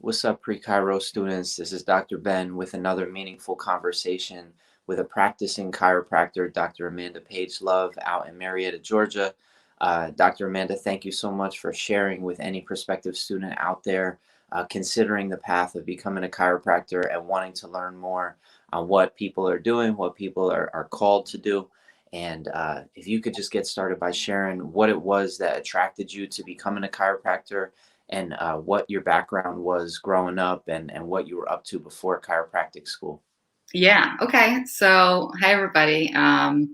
What's up, pre-Chiro students? This is Dr. Ben with another meaningful conversation with a practicing chiropractor, Dr. Amanda Page Love, out in Marietta, Georgia. Dr. Amanda, thank you so much for sharing with any prospective student out there considering the path of becoming a chiropractor and wanting to learn more on what people are doing, what people are called to do. And if you could just get started by sharing what it was that attracted you to becoming a chiropractor and what your background was growing up and what you were up to before chiropractic school. Yeah. Okay. So, hi everybody. I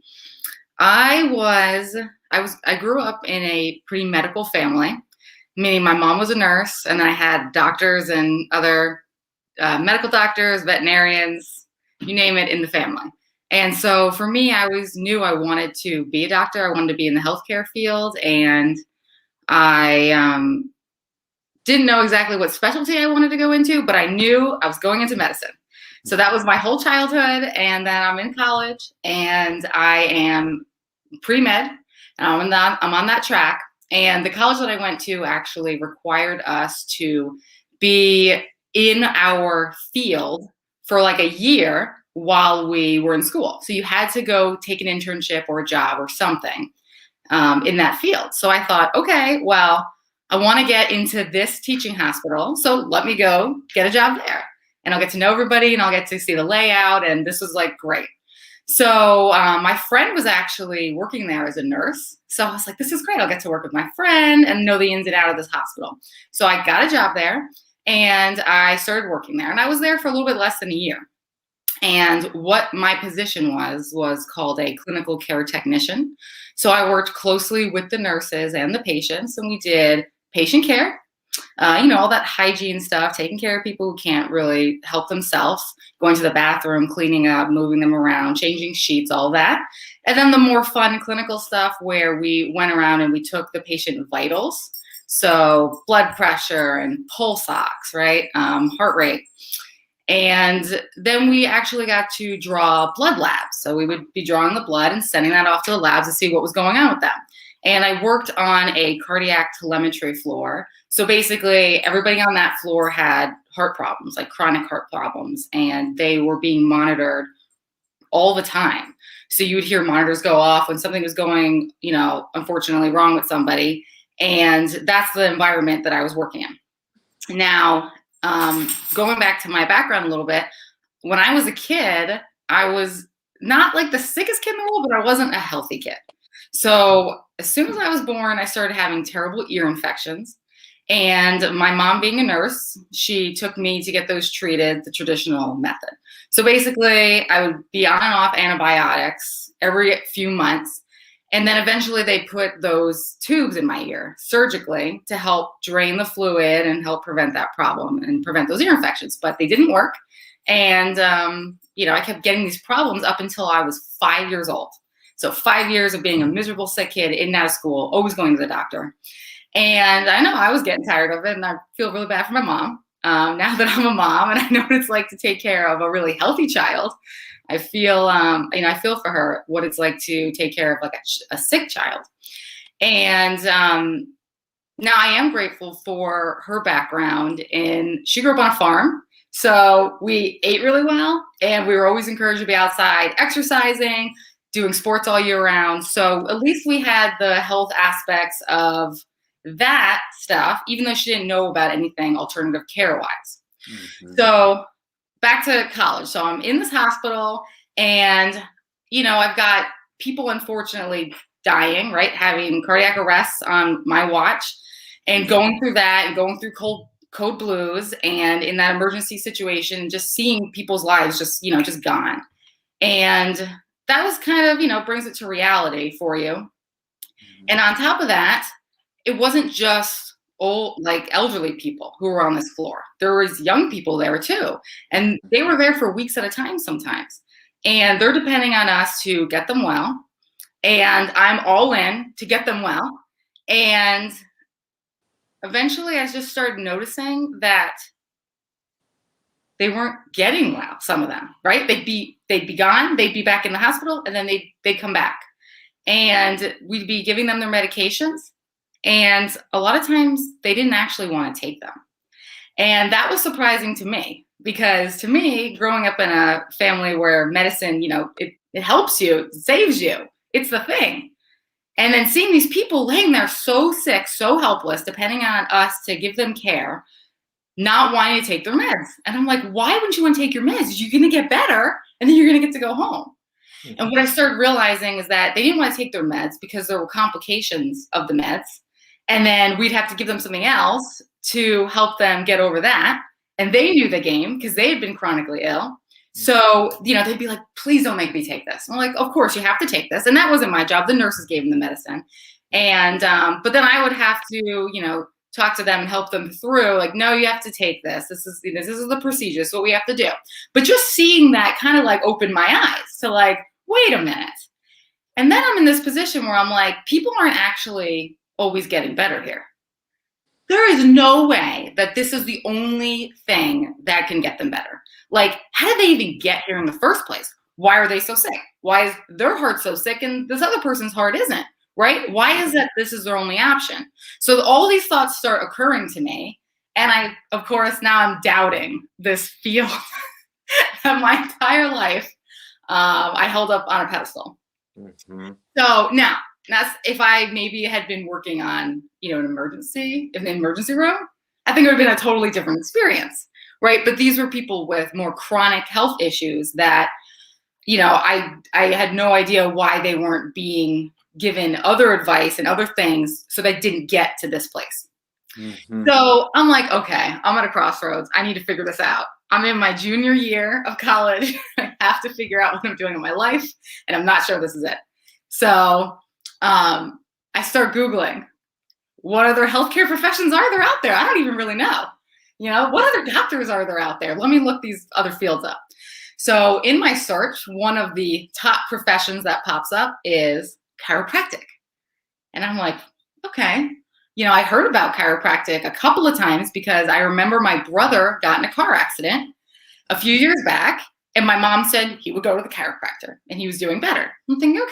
grew up in a pretty medical family, meaning my mom was a nurse, and I had doctors and other medical doctors, veterinarians, you name it, in the family. And so, for me, I always knew I wanted to be a doctor. I wanted to be in the healthcare field, and I didn't know exactly what specialty I wanted to go into, but I knew I was going into medicine. So that was my whole childhood. And then I'm in college and I am pre-med and I'm on that track. And the college that I went to actually required us to be in our field for like a year while we were in school. So you had to go take an internship or a job or something in that field. So I thought, okay, well, I want to get into this teaching hospital. So let me go get a job there. And I'll get to know everybody and I'll get to see the layout. And this was like great. So my friend was actually working there as a nurse. So I was like, this is great. I'll get to work with my friend and know the ins and out of this hospital. So I got a job there and I started working there. And I was there for a little bit less than a year. And what my position was called a clinical care technician. So I worked closely with the nurses and the patients, and we did patient care, all that hygiene stuff, taking care of people who can't really help themselves, going to the bathroom, cleaning up, moving them around, changing sheets, all that. And then the more fun clinical stuff where we went around and we took the patient vitals. So blood pressure and pulse ox, right? Heart rate. And then we actually got to draw blood labs. So we would be drawing the blood and sending that off to the labs to see what was going on with them. And I worked on a cardiac telemetry floor. So basically, everybody on that floor had heart problems, like chronic heart problems, and they were being monitored all the time. So you would hear monitors go off when something was going, unfortunately wrong with somebody. And that's the environment that I was working in. Now, going back to my background a little bit, when I was a kid, I was not like the sickest kid in the world, but I wasn't a healthy kid. So as soon as I was born, I started having terrible ear infections. And my mom, being a nurse, she took me to get those treated the traditional method. So basically, I would be on and off antibiotics every few months. And then eventually they put those tubes in my ear surgically to help drain the fluid and help prevent that problem and prevent those ear infections. But they didn't work. And, I kept getting these problems up until I was 5 years old. So 5 years of being a miserable sick kid in and out of school, always going to the doctor. And I know I was getting tired of it, and I feel really bad for my mom. Now that I'm a mom and I know what it's like to take care of a really healthy child, I feel, I feel for her what it's like to take care of like a sick child. And now I am grateful for her background. And she grew up on a farm. So we ate really well, and we were always encouraged to be outside exercising, doing sports all year round. So at least we had the health aspects of that stuff, even though she didn't know about anything alternative care wise. Mm-hmm. So back to college. So I'm in this hospital and, I've got people unfortunately dying, right? Having cardiac arrests on my watch and going through that and going through code blues and in that emergency situation, just seeing people's lives just gone. And that was kind of, brings it to reality for you. Mm-hmm. And on top of that, it wasn't just old, like elderly people who were on this floor. There was young people there too. And they were there for weeks at a time sometimes. And they're depending on us to get them well. And I'm all in to get them well. And eventually I just started noticing that they weren't getting well, some of them, right? They'd be gone, they'd be back in the hospital, and then they'd come back. And we'd be giving them their medications. And a lot of times they didn't actually want to take them. And that was surprising to me, because to me, growing up in a family where medicine, it helps you, it saves you, it's the thing. And then seeing these people laying there so sick, so helpless, depending on us to give them care, not wanting to take their meds. And I'm like, why wouldn't you want to take your meds? You're going to get better and then you're going to get to go home. And what I started realizing is that they didn't want to take their meds because there were complications of the meds. And then we'd have to give them something else to help them get over that. And they knew the game because they had been chronically ill. So, they'd be like, please don't make me take this. I'm like, of course you have to take this. And that wasn't my job. The nurses gave them the medicine. And, but then I would have to, talk to them and help them through, like, no, you have to take this. This is the procedure. This is what we have to do. But just seeing that kind of like opened my eyes to like, wait a minute. And then I'm in this position where I'm like, people aren't actually always getting better here. There is no way that this is the only thing that can get them better. Like, how did they even get here in the first place? Why are they so sick? Why is their heart so sick and this other person's heart isn't? Right? Why is it this is their only option? So all these thoughts start occurring to me. And I, of course, now I'm doubting this field that my entire life I held up on a pedestal. Mm-hmm. So now, that's if I maybe had been working on, in the emergency room, I think it would have been a totally different experience, right? But these were people with more chronic health issues that, I had no idea why they weren't being given other advice and other things so they didn't get to this place. Mm-hmm. So I'm like, okay, I'm at a crossroads. I need to figure this out. I'm in my junior year of college. I have to figure out what I'm doing in my life, and I'm not sure this is it. So I start Googling, what other healthcare professions are there out there? I don't even really know. What other doctors are there out there? Let me look these other fields up. So in my search, one of the top professions that pops up is chiropractic. And I'm like, okay. I heard about chiropractic a couple of times because I remember my brother got in a car accident a few years back, and my mom said he would go to the chiropractor and he was doing better. I'm thinking,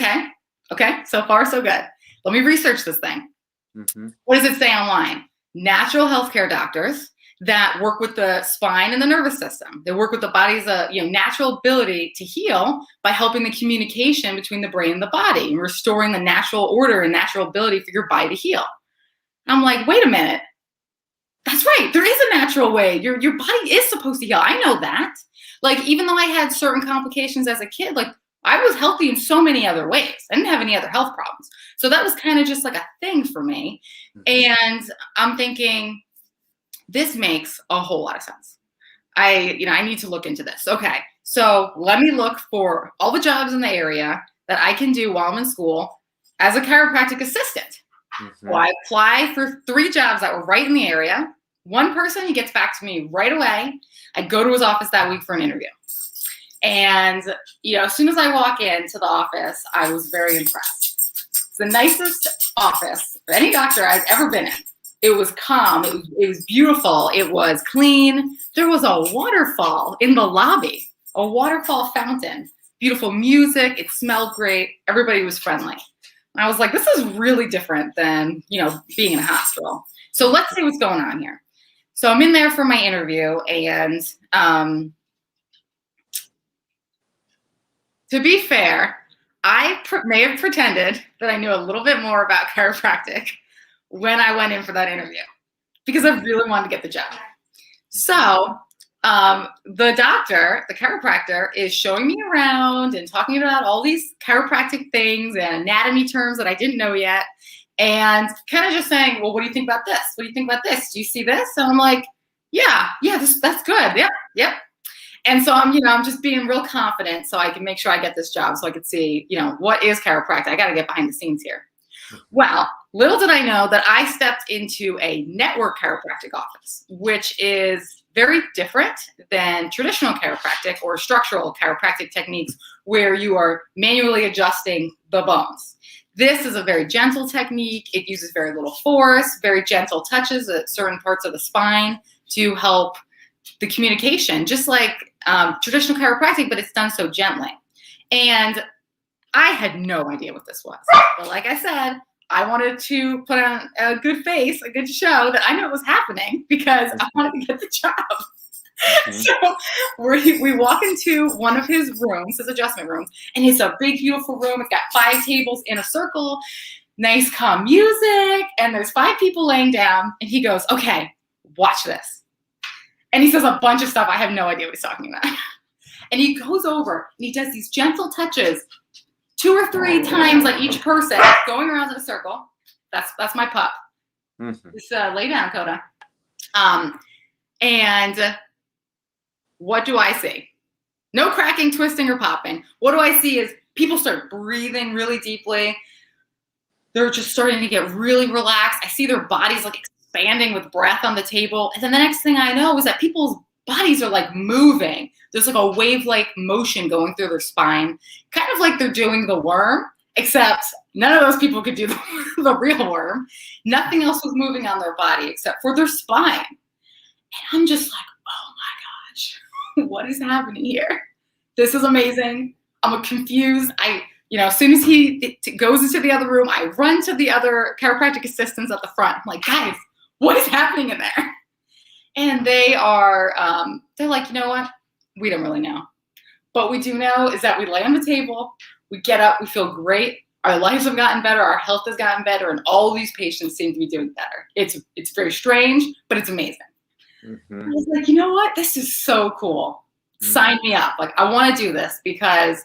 okay, so far so good. Let me research this thing. Mm-hmm. What does it say online? Natural healthcare doctors that work with the spine and the nervous system. They work with the body's natural ability to heal by helping the communication between the brain and the body and restoring the natural order and natural ability for your body to heal. I'm like, wait a minute. That's right. There is a natural way. Your body is supposed to heal. I know that. Like, even though I had certain complications as a kid, like, I was healthy in so many other ways. I didn't have any other health problems. So that was kind of just like a thing for me. And I'm thinking, this makes a whole lot of sense. I need to look into this. Okay. So let me look for all the jobs in the area that I can do while I'm in school as a chiropractic assistant. Mm-hmm. Well, I apply for 3 jobs that were right in the area. One person, he gets back to me right away. I go to his office that week for an interview. And, as soon as I walk into the office, I was very impressed. It's the nicest office of any doctor I've ever been in. It was calm. It was beautiful. It was clean. There was a waterfall in the lobby, a waterfall fountain, beautiful music. It smelled great. Everybody was friendly. And I was like, this is really different than, being in a hospital. So let's see what's going on here. So I'm in there for my interview, and to be fair, I may have pretended that I knew a little bit more about chiropractic when I went in for that interview because I really wanted to get the job. So the doctor, the chiropractor, is showing me around and talking about all these chiropractic things and anatomy terms that I didn't know yet, and kind of just saying, well, what do you think about this? What do you think about this? Do you see this? And I'm like, yeah, that's good. Yep. And so I'm just being real confident so I can make sure I get this job so I could see, what is chiropractic? I got to get behind the scenes here. Well, little did I know that I stepped into a network chiropractic office, which is very different than traditional chiropractic or structural chiropractic techniques where you are manually adjusting the bones. This is a very gentle technique. It uses very little force, very gentle touches at certain parts of the spine to help the communication, just like traditional chiropractic, but it's done so gently. And I had no idea what this was. But like I said, I wanted to put on a good face, a good show that I knew it was happening because I wanted to get the job. Mhm. So we walk into one of his rooms, his adjustment rooms, and it's a big, beautiful room. It's got 5 tables in a circle, nice, calm music, and there's 5 people laying down. And he goes, "Okay, watch this." And he says a bunch of stuff. I have no idea what he's talking about. And he goes over and he does these gentle touches 2 or 3 times on each person, going around in a circle. That's my pup. Mhm. Just lay down, Coda. And what do I see? No cracking, twisting, or popping. What do I see is people start breathing really deeply. They're just starting to get really relaxed. I see their bodies like expanding with breath on the table. And then the next thing I know is that people's bodies are like moving. There's like a wave-like motion going through their spine, kind of like they're doing the worm, except none of those people could do the real worm. Nothing else was moving on their body except for their spine. And I'm just like, oh my gosh, what is happening here? This is amazing. I'm confused. As soon as he goes into the other room, I run to the other chiropractic assistants at the front. I'm like, guys, what is happening in there? And they're like, you know what? We don't really know. But we do know is that we lay on the table, we get up, we feel great. Our lives have gotten better, our health has gotten better, and all of these patients seem to be doing better. It's very strange, but it's amazing. Mhm. I was like, you know what? This is so cool. Sign me up. Like, I want to do this because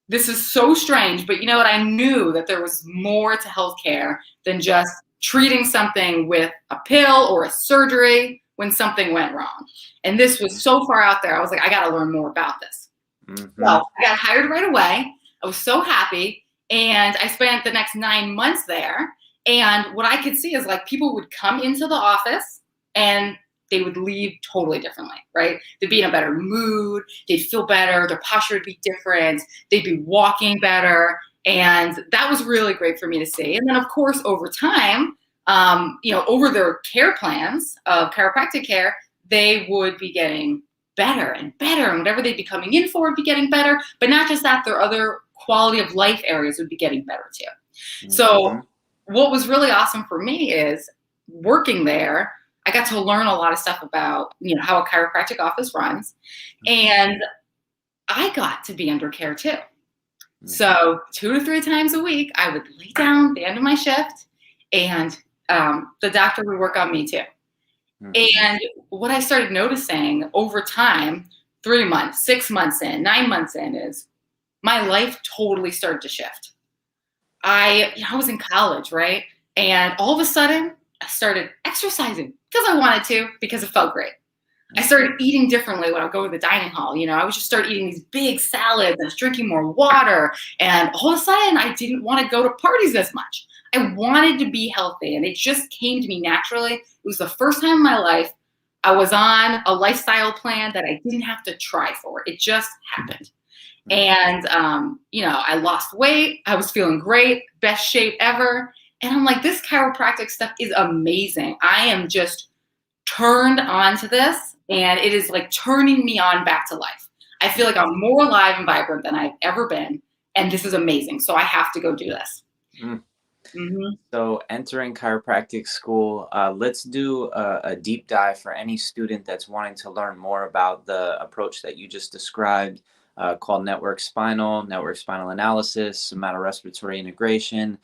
this is so strange. But you know what? I knew that there was more to healthcare than just treating something with a pill or a surgery when something went wrong. And this was so far out there. I was like, I got to learn more about this. Mhm. So I got hired right away. I was so happy. And I spent the next 9 months there. And what I could see is like people would come into the office and they would leave totally differently, right? They'd be in a better mood. They'd feel better. Their posture would be different. They'd be walking better. And that was really great for me to see. And then, of course, over time, over their care plans of chiropractic care, they would be getting better and better. And whatever they'd be coming in for would be getting better. But not just that, their other quality of life areas would be getting better too. So what was really awesome for me is working there, I got to learn a lot of stuff about, how a chiropractic office runs. And I got to be under care too. So 2 to 3 times a week, I would lay down at the end of my shift and the doctor would work on me too. And what I started noticing over time, 3 months, 6 months in, 9 months in, is my life totally started to shift. I was in college, right? And all of a sudden, I started exercising because I wanted to, because it felt great. I started eating differently when I would go to the dining hall. I would just start eating these big salads and I was drinking more water. And all of a sudden, I didn't want to go to parties as much. I wanted to be healthy, and it just came to me naturally. It was the first time in my life I was on a lifestyle plan that I didn't have to try for. It just happened. And, I lost weight. I was feeling great, best shape ever. And I'm like, this chiropractic stuff is amazing. I am just turned on to this, and it is like turning me on back to life. I feel like I'm more alive and vibrant than I've ever been. And this is amazing. So I have to go do this. So entering chiropractic school, let's do a deep dive for any student that's wanting to learn more about the approach that you just described, called network spinal analysis, somatorespiratory integration,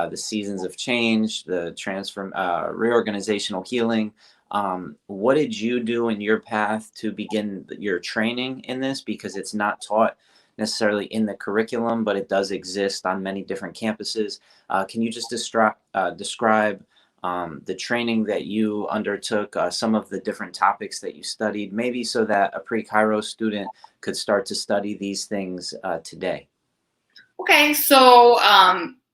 the seasons of change, the reorganizational healing. What did you do in your path to begin your training in this? Because it's not taught necessarily in the curriculum, but it does exist on many different campuses. Can you just describe the training that you undertook, some of the different topics that you studied, maybe so that a pre-Chiro student could start to study these things today? Okay, so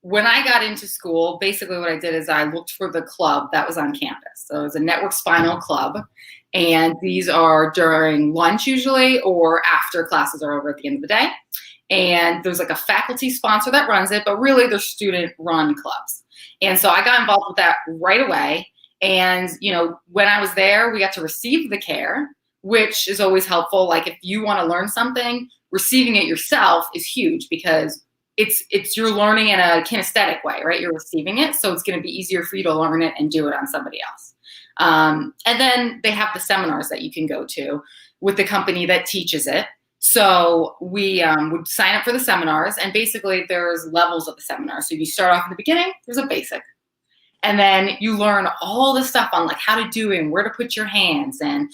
when I got into school, basically what I did is I looked for the club that was on campus. So it was a network spinal club. And these are during lunch usually or after classes are over at the end of the day. And there's like a faculty sponsor that runs it, but really they're student run clubs. And so I got involved with that right away. And, when I was there, we got to receive the care, which is always helpful. Like if you want to learn something, receiving it yourself is huge because it's you're learning in a kinesthetic way, right? You're receiving it, so it's going to be easier for you to learn it and do it on somebody else. And then they have the seminars that you can go to with the company that teaches it. So we would sign up for the seminars, and basically there's levels of the seminar. So you start off in the beginning, there's a basic. And then you learn all the stuff on like how to do it and where to put your hands and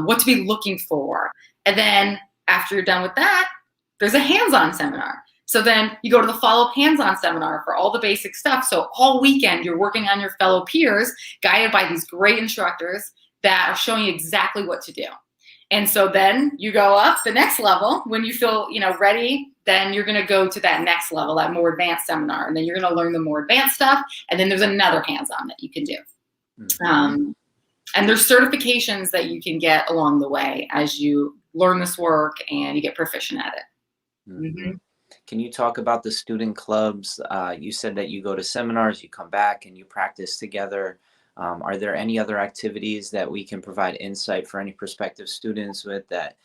what to be looking for. And then after you're done with that, there's a hands-on seminar. So then you go to the follow-up hands-on seminar for all the basic stuff. So all weekend you're working on your fellow peers, guided by these great instructors that are showing you exactly what to do. And so then you go up the next level. When you feel, ready, then you're going to go to that next level, that more advanced seminar. And then you're going to learn the more advanced stuff. And then there's another hands-on that you can do. Mm-hmm. And there's certifications that you can get along the way as you learn this work and you get proficient at it. Mm-hmm. Can you talk about the student clubs? You said that you go to seminars, you come back and you practice together. Are there any other activities that we can provide insight for any prospective students with that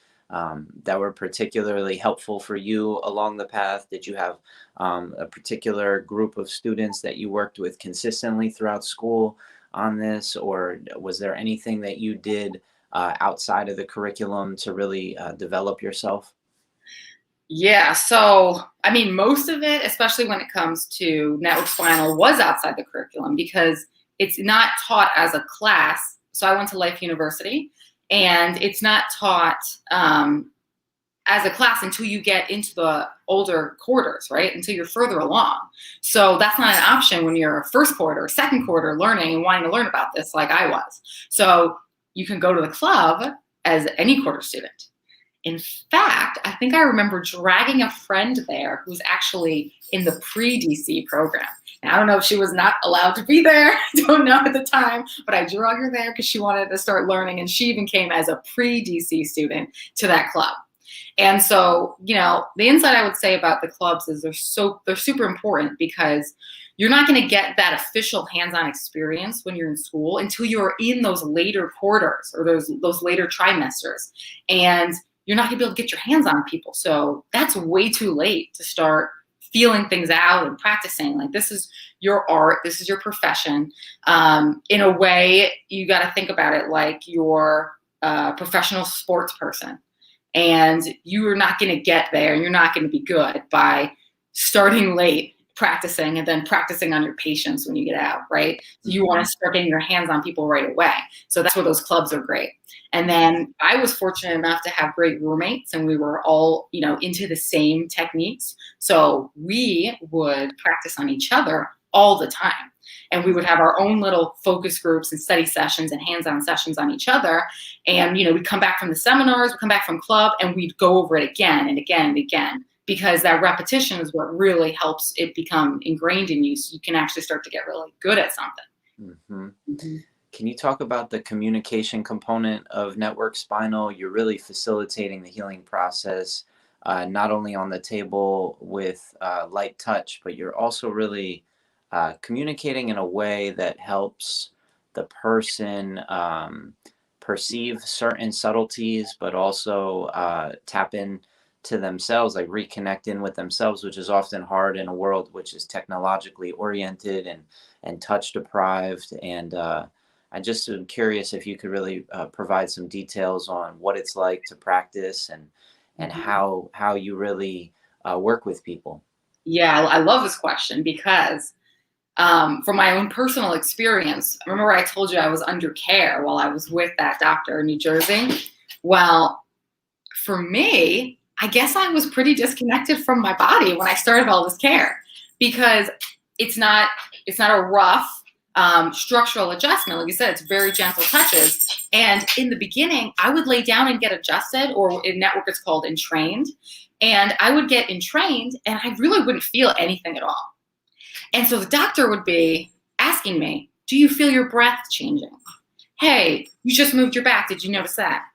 were particularly helpful for you along the path? Did you have a particular group of students that you worked with consistently throughout school on this, or was there anything that you did outside of the curriculum to really develop yourself? Yeah, so I mean, most of it, especially when it comes to network spinal, was outside the curriculum because it's not taught as a class. So I went to Life University, and it's not taught as a class until you get into the older quarters, right? Until you're further along. So that's not an option when you're first quarter, second quarter learning and wanting to learn about this like I was. So you can go to the club as any quarter student. In fact, I think I remember dragging a friend there who's actually in the pre-DC program. And I don't know if she was not allowed to be there. I don't know at the time, but I drug her there because she wanted to start learning. And she even came as a pre-DC student to that club. And so, the insight I would say about the clubs is they're super important because you're not going to get that official hands-on experience when you're in school until you're in those later quarters or those later trimesters. And you're not going to be able to get your hands on people. So that's way too late to start feeling things out and practicing. Like, this is your art. This is your profession. In a way, you got to think about it like you're a professional sports person. And you are not going to get there, and you're not going to be good by starting late practicing and then practicing on your patients when you get out, right? So you want to start getting your hands on people right away. So that's where those clubs are great. And then I was fortunate enough to have great roommates, and we were all, into the same techniques. So we would practice on each other all the time. And we would have our own little focus groups and study sessions and hands-on sessions on each other. And, we'd come back from the seminars, we'd come back from club, and we'd go over it again and again and again, because that repetition is what really helps it become ingrained in you, so you can actually start to get really good at something. Mm-hmm. Mm-hmm. Can you talk about the communication component of network spinal? You're really facilitating the healing process, not only on the table with light touch, but you're also really communicating in a way that helps the person perceive certain subtleties, but also tap in to themselves, like reconnect in with themselves, which is often hard in a world which is technologically oriented and touch deprived. And I just am curious if you could really provide some details on what it's like to practice and how you really work with people. Yeah, I love this question because from my own personal experience, remember I told you I was under care while I was with that doctor in New Jersey? Well, for me, I guess I was pretty disconnected from my body when I started all this care, because it's not a rough structural adjustment. Like you said, it's very gentle touches. And in the beginning, I would lay down and get adjusted, or in network it's called entrained. And I would get entrained and I really wouldn't feel anything at all. And so the doctor would be asking me, do you feel your breath changing? Hey, you just moved your back. Did you notice that?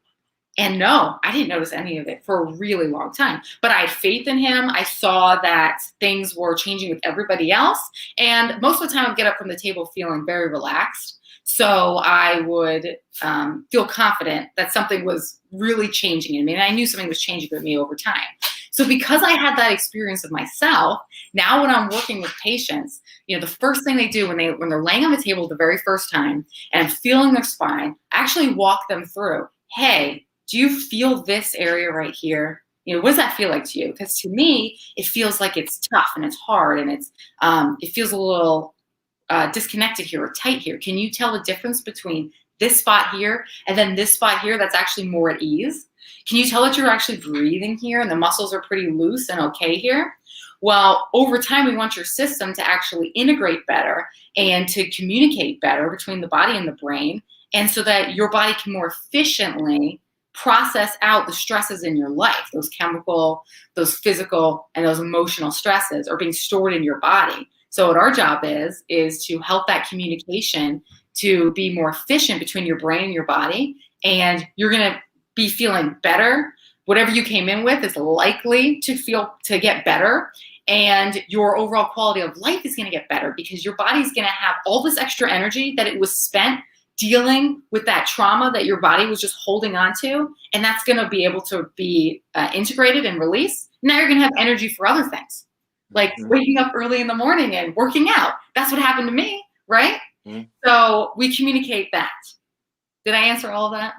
And no, I didn't notice any of it for a really long time. But I had faith in him. I saw that things were changing with everybody else. And most of the time I'd get up from the table feeling very relaxed. So I would feel confident that something was really changing in me. And I knew something was changing with me over time. So because I had that experience with myself, now when I'm working with patients, the first thing they do when they're laying on the table the very first time and I'm feeling their spine, I actually walk them through, hey, do you feel this area right here? What does that feel like to you? Because to me, it feels like it's tough and it's hard and it feels a little disconnected here or tight here. Can you tell the difference between this spot here and then this spot here that's actually more at ease? Can you tell that you're actually breathing here and the muscles are pretty loose and okay here? Well, over time, we want your system to actually integrate better and to communicate better between the body and the brain, and so that your body can more efficiently process out the stresses in your life. Those chemical, those physical, and those emotional stresses are being stored in your body. So what our job is to help that communication to be more efficient between your brain and your body, and you're going to be feeling better. Whatever you came in with is likely to get better, and your overall quality of life is going to get better because your body's going to have all this extra energy that it was spent dealing with that trauma that your body was just holding on to, and that's going to be able to be integrated and released. Now you're going to have energy for other things, like waking up early in the morning and working out. That's what happened to me, right? Mm-hmm. So we communicate that. Did I answer all of that?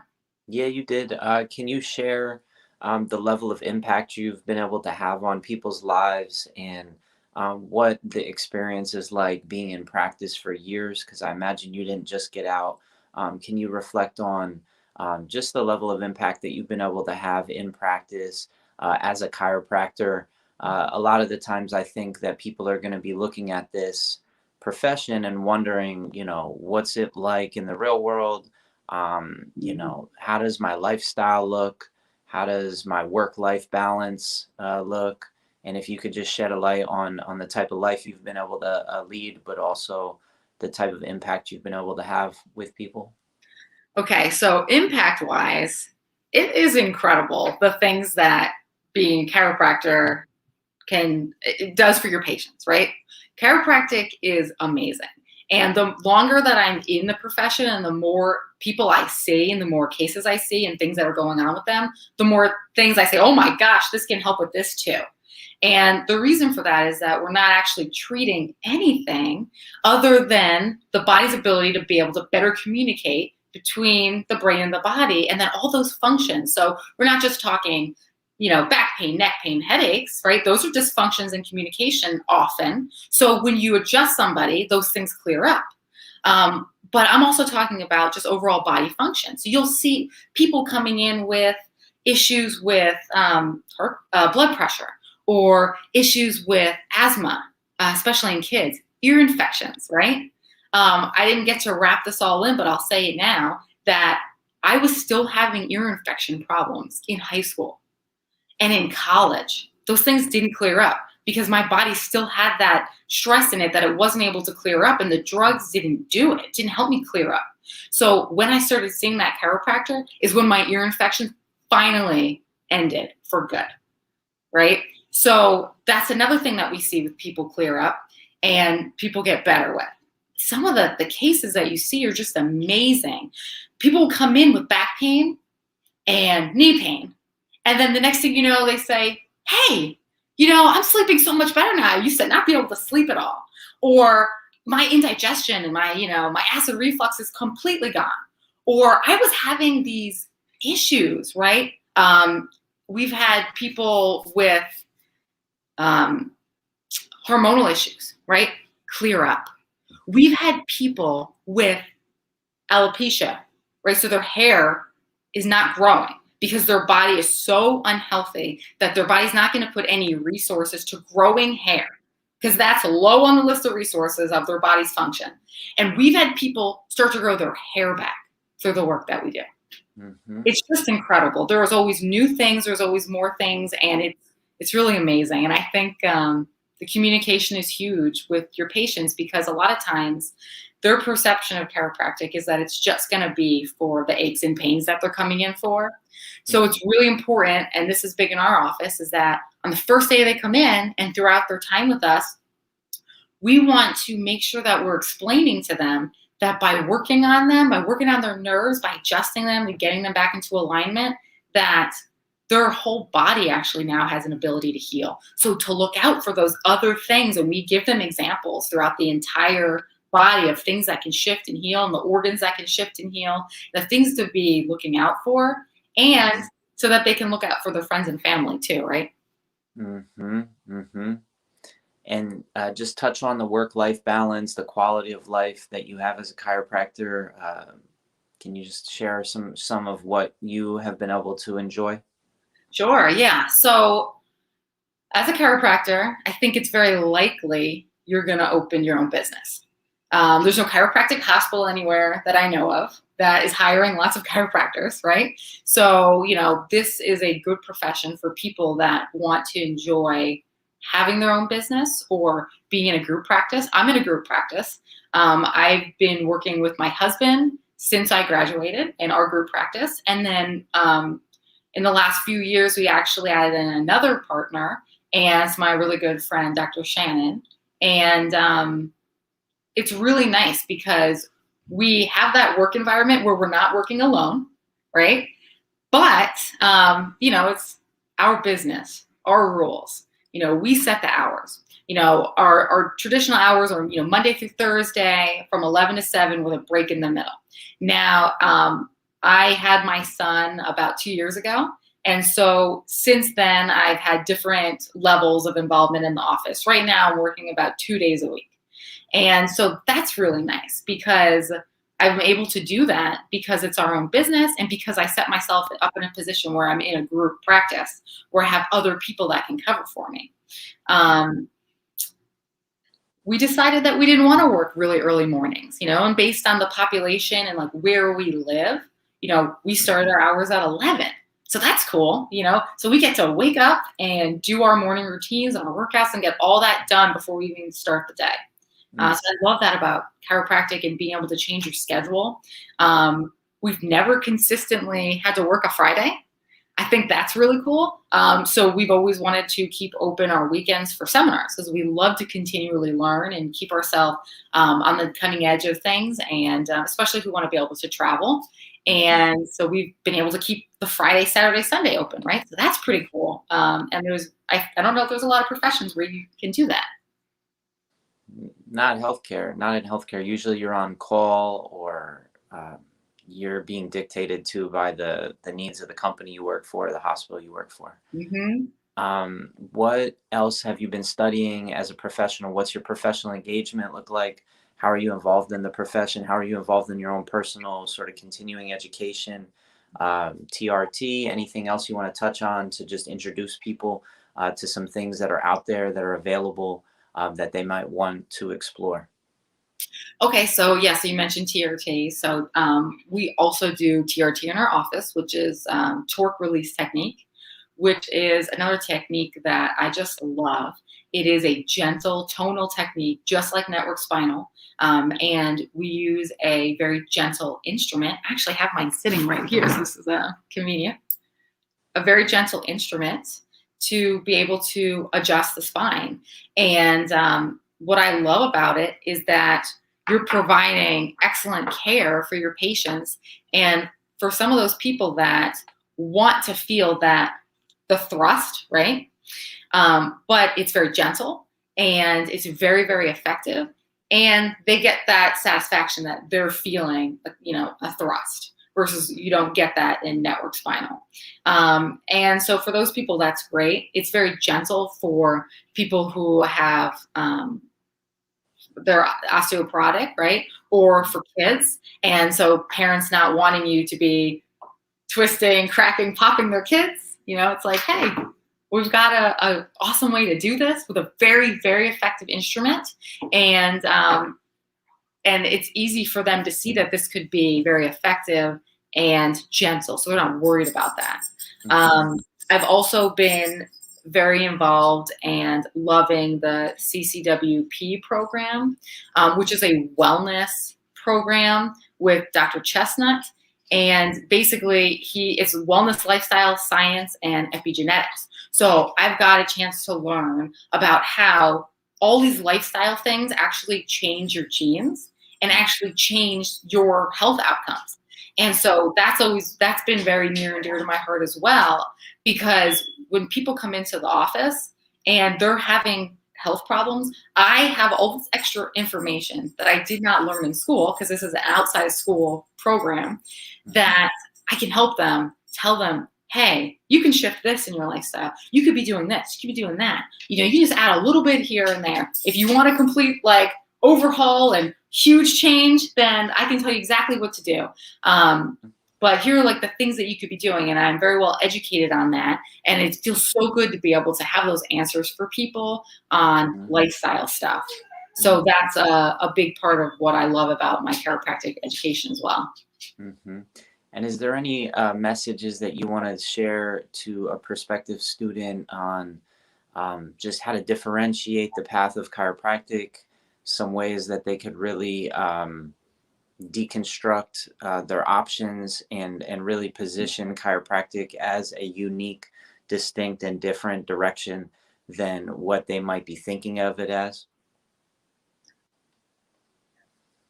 Yeah, you did. Can you share the level of impact you've been able to have on people's lives, and what the experience is like being in practice for years? Because I imagine you didn't just get out. Can you reflect on just the level of impact that you've been able to have in practice as a chiropractor? A lot of the times I think that people are going to be looking at this profession and wondering, what's it like in the real world? How does my lifestyle look? How does my work-life balance look? And if you could just shed a light on the type of life you've been able to lead, but also the type of impact you've been able to have with people. Okay, so impact-wise, it is incredible the things that being a chiropractor it does for your patients, right? Chiropractic is amazing. And the longer that I'm in the profession and the more people I see and the more cases I see and things that are going on with them, the more things I say, oh my gosh, this can help with this too. And the reason for that is that we're not actually treating anything other than the body's ability to be able to better communicate between the brain and the body, and then all those functions. So we're not just talking, back pain, neck pain, headaches, right? Those are dysfunctions in communication often. So when you adjust somebody, those things clear up. But I'm also talking about just overall body function. So you'll see people coming in with issues with blood pressure or issues with asthma, especially in kids, ear infections, right? I didn't get to wrap this all in, but I'll say it now that I was still having ear infection problems in high school and in college. Those things didn't clear up because my body still had that stress in it that it wasn't able to clear up, and the drugs didn't do it. It didn't help me clear up. So when I started seeing that chiropractor is when my ear infection finally ended for good, right? So that's another thing that we see with people clear up and people get better with. Some of the cases that you see are just amazing. People will come in with back pain and knee pain. And then the next thing you know, they say, hey, I'm sleeping so much better now. I used to not be able to sleep at all. Or my indigestion and my acid reflux is completely gone. Or I was having these issues, right? We've had people with hormonal issues, right? Clear up. We've had people with alopecia, right? So their hair is not growing because their body is so unhealthy that their body's not going to put any resources to growing hair because that's low on the list of resources of their body's function. And we've had people start to grow their hair back through the work that we do. Mm-hmm. It's just incredible. There's always new things. There's always more things. And it's really amazing. And I think the communication is huge with your patients because a lot of times their perception of chiropractic is that it's just going to be for the aches and pains that they're coming in for. So it's really important, and this is big in our office, is that on the first day they come in and throughout their time with us, we want to make sure that we're explaining to them that by working on them, by working on their nerves, by adjusting them and getting them back into alignment, that their whole body actually now has an ability to heal. So to look out for those other things, and we give them examples throughout the entire body of things that can shift and heal, and the organs that can shift and heal, the things to be looking out for, and Mhm. so that they can look out for their friends and family too, right? Mhm. Mhm. And just touch on the work-life balance, the quality of life that you have as a chiropractor. Can you just share some of what you have been able to enjoy? Sure, yeah. So as a chiropractor, I think it's very likely you're going to open your own business. There's no chiropractic hospital anywhere that I know of that is hiring lots of chiropractors, right? So, this is a good profession for people that want to enjoy having their own business or being in a group practice. I'm in a group practice. I've been working with my husband since I graduated in our group practice. And then in the last few years, we actually added in another partner, and it's my really good friend, Dr. Shannon. And it's really nice because we have that work environment where we're not working alone, right? But, it's our business, our rules. We set the hours. Our traditional hours are, Monday through Thursday from 11 to 7 with a break in the middle. Now, I had my son about 2 years ago. And so since then, I've had different levels of involvement in the office. Right now, I'm working about 2 days a week. And so that's really nice because I'm able to do that because it's our own business and because I set myself up in a position where I'm in a group practice where I have other people that can cover for me. Um, we decided that we didn't want to work really early mornings, and based on the population and like where we live, we started our hours at 11. So that's cool, so we get to wake up and do our morning routines and our workouts and get all that done before we even start the day. So I love that about chiropractic and being able to change your schedule. We've never consistently had to work a Friday. I think that's really cool. So we've always wanted to keep open our weekends for seminars because we love to continually learn and keep ourselves on the cutting edge of things, and especially if we want to be able to travel. And so we've been able to keep the Friday, Saturday, Sunday open, right? So that's pretty cool. And I don't know if there's a lot of professions where you can do that. Not healthcare, not in healthcare. Usually you're on call or you're being dictated to by the needs of the company you work for, the hospital you work for. Hmm. What else have you been studying as a professional? What's your professional engagement look like? How are you involved in the profession? How are you involved in your own personal sort of continuing education? TRT, anything else you want to touch on to just introduce people to some things that are out there that are available that they might want to explore? Okay, so yeah, so you mentioned TRT. So we also do TRT in our office, which is torque release technique, which is another technique that I just love. It is a gentle tonal technique, just like network spinal. And we use a very gentle instrument. I actually have mine sitting right here, so this is convenient. A very gentle instrument to be able to adjust the spine. And what I love about it is that you're providing excellent care for your patients. And for some of those people that want to feel that the thrust, right? But it's very gentle and it's very, very effective. And they get that satisfaction that they're feeling, a thrust versus you don't get that in network spinal. And so for those people, that's great. It's very gentle for people who have they're osteoporotic, right? Or for kids. And so parents not wanting you to be twisting, cracking, popping their kids, it's like, hey, we've got a awesome way to do this with a very, very effective instrument. And it's easy for them to see that this could be very effective and gentle. So they're not worried about that. Mhm. I've also been very involved and loving the CCWP program, which is a wellness program with Dr. Chestnut. And basically, it's wellness, lifestyle, science, and epigenetics. So I've got a chance to learn about how all these lifestyle things actually change your genes and actually change your health outcomes. And so that's been very near and dear to my heart as well, because when people come into the office and they're having health problems, I have all this extra information that I did not learn in school, because this is an outside of school program, Mhm. that I can help them, tell them, hey, you can shift this in your lifestyle. You could be doing this, you could be doing that. You know, you can just add a little bit here and there. If you want a complete like overhaul and huge change, then I can tell you exactly what to do. But here are like the things that you could be doing, and I'm very well educated on that. And it feels so good to be able to have those answers for people on Mhm. lifestyle stuff. So Mhm. that's a big part of what I love about my chiropractic education as well. Mhm. And is there any messages that you want to share to a prospective student on just how to differentiate the path of chiropractic, some ways that they could really deconstruct their options and really position chiropractic as a unique, distinct, and different direction than what they might be thinking of it as?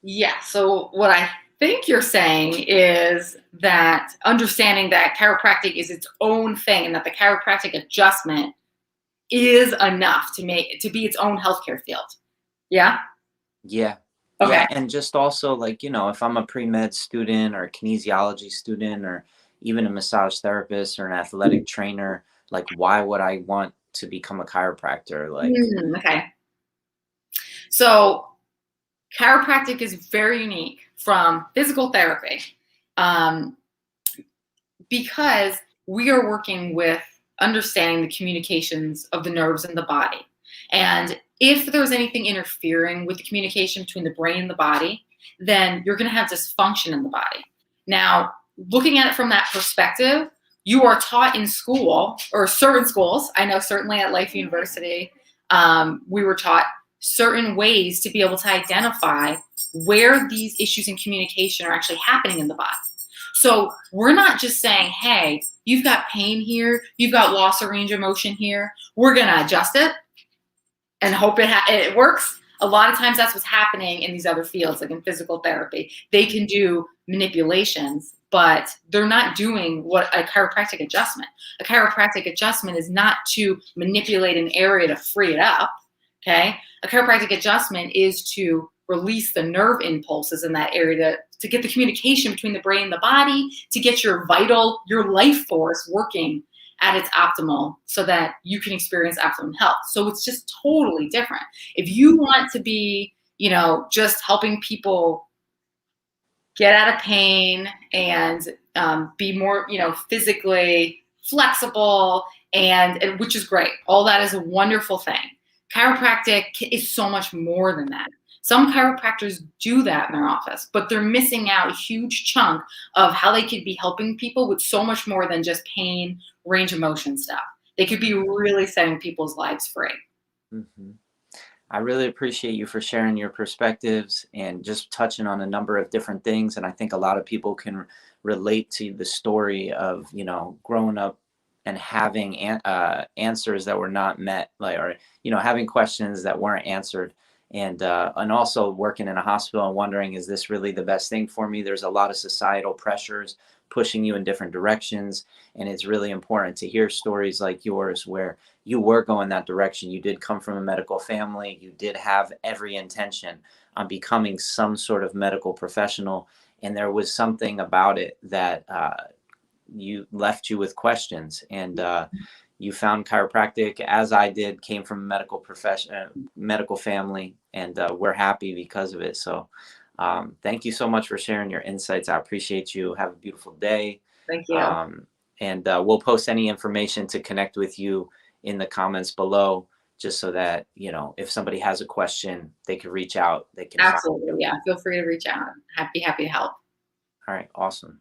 Yeah. So what I think you're saying is that understanding that chiropractic is its own thing, and that the chiropractic adjustment is enough to be its own healthcare field. Yeah. Yeah. Okay. Yeah. And just also, like, if I'm a pre med student or a kinesiology student or even a massage therapist or an athletic trainer, like, why would I want to become a chiropractor? Like, Okay. So chiropractic is very unique from physical therapy, um, because we are working with understanding the communications of the nerves in the body. And if there's anything interfering with the communication between the brain and the body, then you're going to have dysfunction in the body. Now, looking at it from that perspective, you are taught in school, or certain schools, I know certainly at Life University, we were taught certain ways to be able to identify where these issues in communication are actually happening in the body. So we're not just saying, hey, you've got pain here, you've got loss of range of motion here, we're going to adjust it and hope it works. A lot of times that's what's happening in these other fields, like in physical therapy. They can do manipulations, but they're not doing what a chiropractic adjustment. A chiropractic adjustment is not to manipulate an area to free it up. Okay. A chiropractic adjustment is to release the nerve impulses in that area to get the communication between the brain and the body, to get your life force working at its optimal so that you can experience optimum health. So it's just totally different. If you want to be, just helping people get out of pain and be more, physically flexible, and which is great. All that is a wonderful thing. Chiropractic is so much more than that. Some chiropractors do that in their office, but they're missing out a huge chunk of how they could be helping people with so much more than just pain, range of motion stuff. They could be mhm, really setting people's lives free. mhm. I really appreciate you for sharing your perspectives and just touching on a number of different things. And I think a lot of people can relate to the story of, growing up and having answers that were not met, like, or, having questions that weren't answered. And also working in a hospital and wondering, is this really the best thing for me? There's a lot of societal pressures pushing you in different directions. And it's really important to hear stories like yours where you were going that direction. You did come from a medical family. You did have every intention on becoming some sort of medical professional. And there was something about it that you left you with questions. And you found chiropractic, as I did, came from a medical profession, medical family, and we're happy because of it. So, thank you so much for sharing your insights. I appreciate you. Have a beautiful day. Thank you. Um, and we'll post any information to connect with you in the comments below, just so that, if somebody has a question, they can reach out, they can find Absolutely. you. Yeah. Feel free to reach out. Happy to help. All right, awesome.